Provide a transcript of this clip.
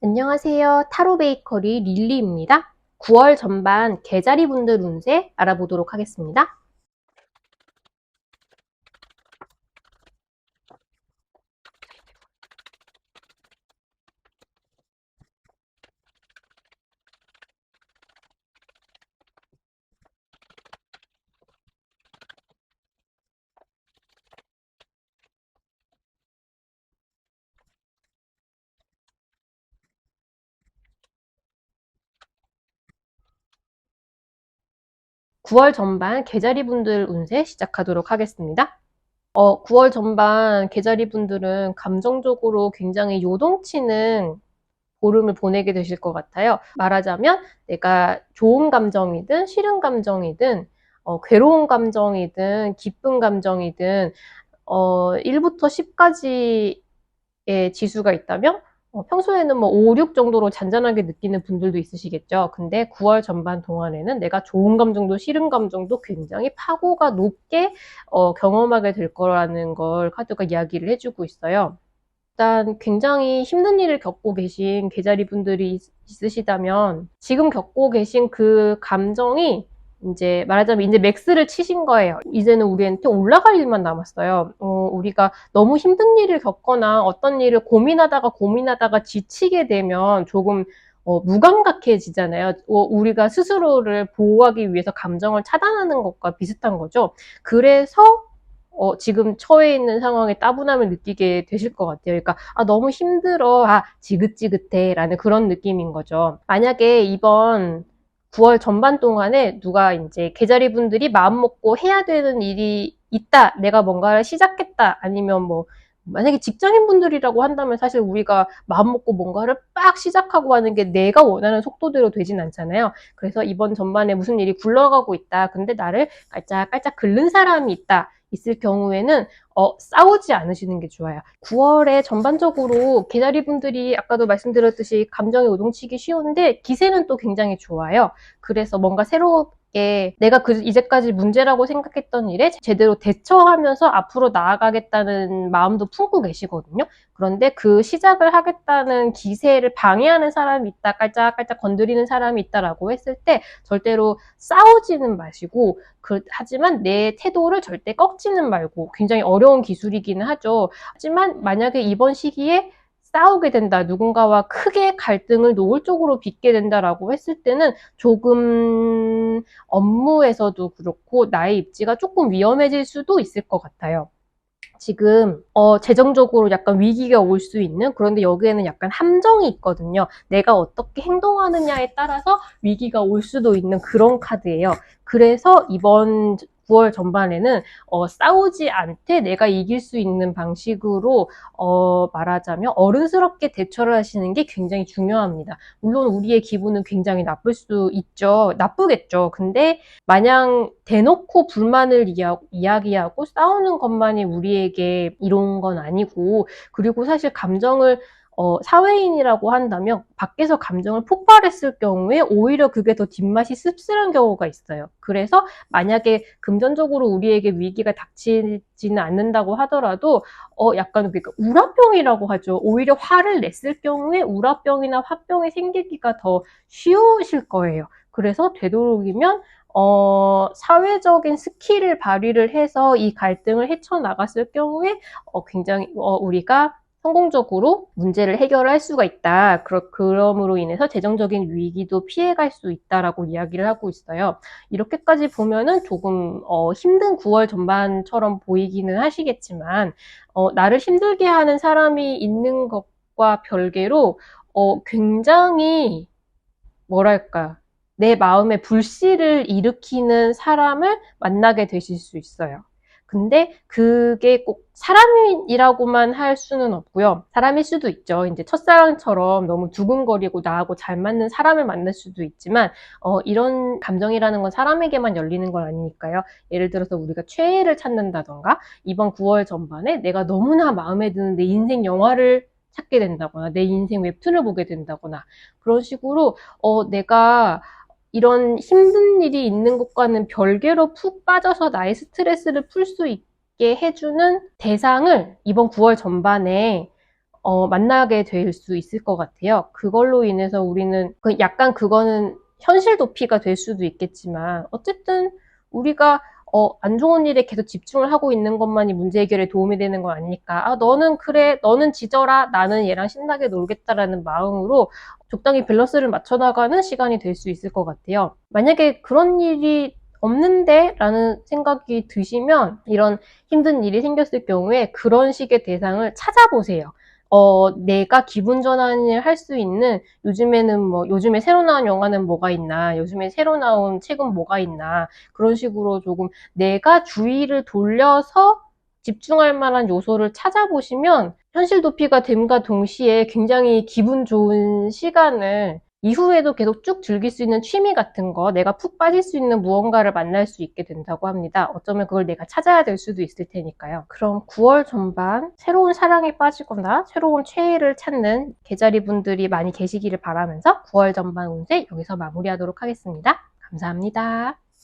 안녕하세요. 타로 베이커리 릴리입니다. 9월 전반 개자리 분들 운세 알아보도록 하겠습니다. 9월 전반 개자리 분들 운세 시작하도록 하겠습니다. 9월 전반 개자리 분들은 감정적으로 굉장히 요동치는 보름을 보내게 되실 것 같아요. 말하자면 내가 좋은 감정이든 싫은 감정이든 괴로운 감정이든 기쁜 감정이든 1부터 10까지의 지수가 있다면 평소에는 뭐 5, 6 정도로 잔잔하게 느끼는 분들도 있으시겠죠. 근데 9월 전반 동안에는 내가 좋은 감정도 싫은 감정도 굉장히 파고가 높게 경험하게 될 거라는 걸 카드가 이야기를 해주고 있어요. 일단 굉장히 힘든 일을 겪고 계신 개자리 분들이 있으시다면 지금 겪고 계신 그 감정이 이제 말하자면 이제 맥스를 치신 거예요. 이제는 우리한테 올라갈 일만 남았어요. 우리가 너무 힘든 일을 겪거나 어떤 일을 고민하다가 지치게 되면 조금 무감각해지잖아요. 우리가 스스로를 보호하기 위해서 감정을 차단하는 것과 비슷한 거죠. 그래서 지금 처해 있는 상황에 따분함을 느끼게 되실 것 같아요. 그러니까 너무 힘들어, 지긋지긋해 라는 그런 느낌인 거죠. 만약에 이번 9월 전반 동안에 누가 이제 개자리 분들이 마음 먹고 해야 되는 일이 있다, 내가 뭔가를 시작했다, 아니면 뭐 만약에 직장인 분들이라고 한다면 사실 우리가 마음 먹고 뭔가를 빡 시작하고 하는 게 내가 원하는 속도대로 되진 않잖아요. 그래서 이번 전반에 무슨 일이 굴러가고 있다. 근데 나를 깔짝깔짝 긁는 사람이 있을 경우에는 싸우지 않으시는 게 좋아요. 9월에 전반적으로 개자리 분들이 아까도 말씀드렸듯이 감정이 요동치기 쉬운데 기세는 또 굉장히 좋아요. 그래서 뭔가 새롭게 내가 이제까지 문제라고 생각했던 일에 제대로 대처하면서 앞으로 나아가겠다는 마음도 품고 계시거든요. 그런데 그 시작을 하겠다는 기세를 방해하는 사람이 있다, 깔짝깔짝 건드리는 사람이 있다라고 했을 때 절대로 싸우지는 마시고 하지만 내 태도를 절대 꺾지는 말고, 굉장히 어려운 기술이기는 하죠. 하지만 만약에 이번 시기에 싸우게 된다, 누군가와 크게 갈등을 노골적으로 빚게 된다라고 했을 때는 조금 업무에서도 그렇고 나의 입지가 조금 위험해질 수도 있을 것 같아요. 지금 재정적으로 약간 위기가 올 수 있는, 그런데 여기에는 약간 함정이 있거든요. 내가 어떻게 행동하느냐에 따라서 위기가 올 수도 있는 그런 카드예요. 그래서 이번 9월 전반에는 싸우지 않되 내가 이길 수 있는 방식으로 말하자면 어른스럽게 대처를 하시는 게 굉장히 중요합니다. 물론 우리의 기분은 굉장히 나쁠 수 있죠. 나쁘겠죠. 근데 마냥 대놓고 불만을 이야기하고 싸우는 것만이 우리에게 이로운 건 아니고, 그리고 사실 감정을 사회인이라고 한다면 밖에서 감정을 폭발했을 경우에 오히려 그게 더 뒷맛이 씁쓸한 경우가 있어요. 그래서 만약에 금전적으로 우리에게 위기가 닥치지는 않는다고 하더라도 약간 그러니까 우라병이라고 하죠. 오히려 화를 냈을 경우에 우라병이나 화병이 생기기가 더 쉬우실 거예요. 그래서 되도록이면 사회적인 스킬을 발휘를 해서 이 갈등을 헤쳐나갔을 경우에 굉장히 우리가 성공적으로 문제를 해결할 수가 있다. 그럼으로 인해서 재정적인 위기도 피해갈 수 있다라고 이야기를 하고 있어요. 이렇게까지 보면은 조금 힘든 9월 전반처럼 보이기는 하시겠지만 나를 힘들게 하는 사람이 있는 것과 별개로 굉장히 뭐랄까, 내 마음에 불씨를 일으키는 사람을 만나게 되실 수 있어요. 근데 그게 꼭 사람이라고만 할 수는 없고요. 사람일 수도 있죠. 이제 첫사랑처럼 너무 두근거리고 나하고 잘 맞는 사람을 만날 수도 있지만 이런 감정이라는 건 사람에게만 열리는 건 아니니까요. 예를 들어서 우리가 최애를 찾는다던가, 이번 9월 전반에 내가 너무나 마음에 드는 내 인생 영화를 찾게 된다거나 내 인생 웹툰을 보게 된다거나, 그런 식으로 내가 이런 힘든 일이 있는 것과는 별개로 푹 빠져서 나의 스트레스를 풀 수 있게 해주는 대상을 이번 9월 전반에 만나게 될 수 있을 것 같아요. 그걸로 인해서 우리는 약간 그거는 현실 도피가 될 수도 있겠지만 어쨌든 우리가 안 좋은 일에 계속 집중을 하고 있는 것만이 문제 해결에 도움이 되는 건 아니니까 너는 그래, 너는 지져라, 나는 얘랑 신나게 놀겠다라는 마음으로 적당히 밸런스를 맞춰 나가는 시간이 될 수 있을 것 같아요. 만약에 그런 일이 없는데? 라는 생각이 드시면 이런 힘든 일이 생겼을 경우에 그런 식의 대상을 찾아보세요. 내가 기분 전환을 할 수 있는 요즘에 새로 나온 영화는 뭐가 있나, 요즘에 새로 나온 책은 뭐가 있나, 그런 식으로 조금 내가 주의를 돌려서 집중할 만한 요소를 찾아보시면 현실 도피가 됨과 동시에 굉장히 기분 좋은 시간을 이후에도 계속 쭉 즐길 수 있는 취미 같은 거, 내가 푹 빠질 수 있는 무언가를 만날 수 있게 된다고 합니다. 어쩌면 그걸 내가 찾아야 될 수도 있을 테니까요. 그럼 9월 전반 새로운 사랑에 빠지거나 새로운 최애를 찾는 개자리 분들이 많이 계시기를 바라면서 9월 전반 운세 여기서 마무리하도록 하겠습니다. 감사합니다.